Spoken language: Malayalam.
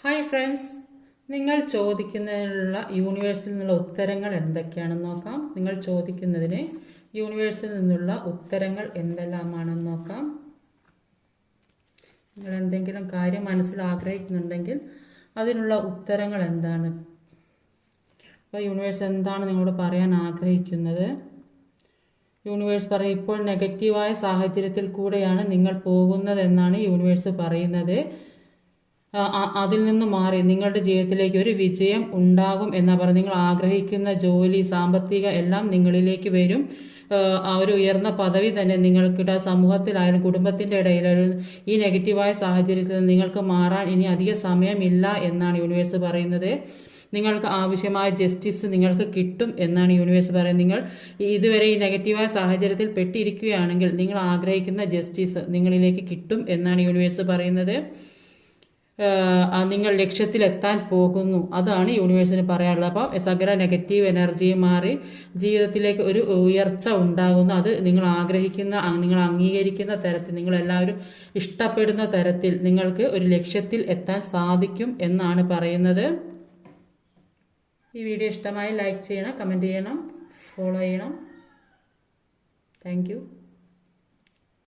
ഹായ് ഫ്രണ്ട്സ്, നിങ്ങൾ ചോദിക്കുന്നതിനുള്ള യൂണിവേഴ്സിൽ നിന്നുള്ള ഉത്തരങ്ങൾ എന്തൊക്കെയാണെന്ന് നോക്കാം. നിങ്ങൾ ചോദിക്കുന്നതിന് യൂണിവേഴ്സിൽ നിന്നുള്ള ഉത്തരങ്ങൾ എന്തെല്ലാമാണെന്ന് നോക്കാം. നിങ്ങൾ എന്തെങ്കിലും കാര്യം മനസ്സിൽ ആഗ്രഹിക്കുന്നുണ്ടെങ്കിൽ അതിനുള്ള ഉത്തരങ്ങൾ എന്താണ്? അപ്പോൾ യൂണിവേഴ്സ് എന്താണ് നിങ്ങളോട് പറയാൻ ആഗ്രഹിക്കുന്നത്? യൂണിവേഴ്സ് പറയും, ഇപ്പോൾ നെഗറ്റീവായ സാഹചര്യത്തിൽ കൂടെയാണ് നിങ്ങൾ പോകുന്നതെന്നാണ് യൂണിവേഴ്സ് പറയുന്നത്. അതിൽ നിന്ന് മാറി നിങ്ങളുടെ ജീവിതത്തിലേക്ക് ഒരു വിജയം ഉണ്ടാകും എന്നാ പറയുന്നത്. നിങ്ങൾ ആഗ്രഹിക്കുന്ന ജോലി, സാമ്പത്തിക എല്ലാം നിങ്ങളിലേക്ക് വരും. ആ ഒരു ഉയർന്ന പദവി തന്നെ നിങ്ങൾക്കിട സമൂഹത്തിലായാലും കുടുംബത്തിൻ്റെ ഇടയിലായാലും ഈ നെഗറ്റീവായ സാഹചര്യത്തിൽ നിങ്ങൾക്ക് മാറാൻ ഇനി അധിക സമയമില്ല എന്നാണ് യൂണിവേഴ്സ് പറയുന്നത്. നിങ്ങൾക്ക് ആവശ്യമായ ജസ്റ്റിസ് നിങ്ങൾക്ക് കിട്ടും എന്നാണ് യൂണിവേഴ്സ് പറയുന്നത്. നിങ്ങൾ ഇതുവരെ ഈ നെഗറ്റീവായ സാഹചര്യത്തിൽ പെട്ടിരിക്കുകയാണെങ്കിൽ നിങ്ങൾ ആഗ്രഹിക്കുന്ന ജസ്റ്റിസ് നിങ്ങളിലേക്ക് കിട്ടും എന്നാണ് യൂണിവേഴ്സ് പറയുന്നത്. നിങ്ങൾ ലക്ഷ്യത്തിലെത്താൻ പോകുന്നു, അതാണ് യൂണിവേഴ്സിന് പറയാനുള്ളത്. അപ്പം സകല നെഗറ്റീവ് എനർജിയും മാറി ജീവിതത്തിലേക്ക് ഒരു ഉയർച്ച ഉണ്ടാകുന്നു. അത് നിങ്ങൾ ആഗ്രഹിക്കുന്ന, നിങ്ങൾ അംഗീകരിക്കുന്ന തരത്തിൽ, നിങ്ങളെല്ലാവരും ഇഷ്ടപ്പെടുന്ന തരത്തിൽ നിങ്ങൾക്ക് ഒരു ലക്ഷ്യത്തിൽ എത്താൻ സാധിക്കും എന്നാണ് പറയുന്നത്. ഈ വീഡിയോ ഇഷ്ടമായി ലൈക്ക് ചെയ്യണം, കമൻറ്റ് ചെയ്യണം, ഫോളോ ചെയ്യണം. Thank you.